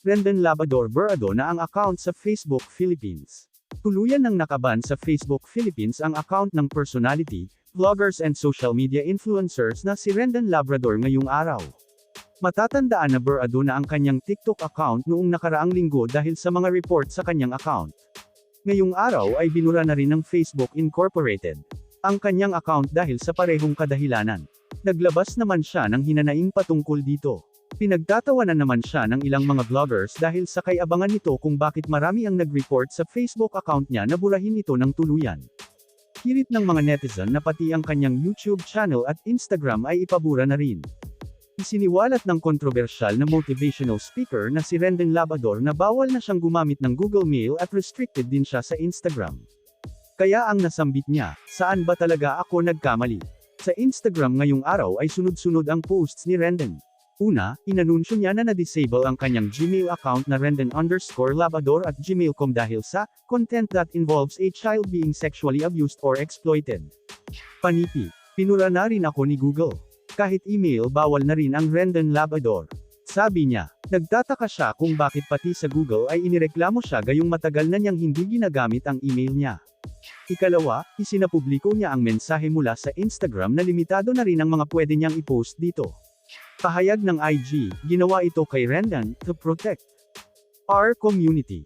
Rendon Labrador burado na ang account sa Facebook Philippines. Tuluyan ng nakaban sa Facebook Philippines ang account ng personality, vloggers and social media influencers na si Rendon Labrador ngayong araw. Matatandaan na burado na ang kanyang TikTok account noong nakaraang linggo dahil sa mga report sa kanyang account. Ngayong araw ay binura na rin ng Facebook Incorporated ang kanyang account dahil sa parehong kadahilanan. Naglabas naman siya ng hinanaing patungkol dito. Pinagtatawanan naman siya ng ilang mga vloggers dahil sa kay-abangan nito kung bakit marami ang nag-report sa Facebook account niya na burahin ito ng tuluyan. Hirit ng mga netizen na pati ang kanyang YouTube channel at Instagram ay ipabura na rin. Isiniwalat ng kontrobersyal na motivational speaker na si Rendon Labrador na bawal na siyang gumamit ng Google Mail at restricted din siya sa Instagram. Kaya ang nasambit niya, saan ba talaga ako nagkamali? Sa Instagram ngayong araw ay sunod-sunod ang posts ni Rendon. Una, inanunsyo niya na na-disable ang kanyang Gmail account na Rendon_Labrador at gmail.com dahil sa content that involves a child being sexually abused or exploited. Panipi, pinura na rin ako ni Google. Kahit email bawal na rin ang Rendon Labrador. Sabi niya, nagtataka siya kung bakit pati sa Google ay inireklamo siya gayong matagal na niyang hindi ginagamit ang email niya. Ikalawa, isinapubliko niya ang mensahe mula sa Instagram na limitado na rin ang mga pwede niyang i-post dito. Pahayag ng IG, ginawa ito kay Rendon, to protect our community.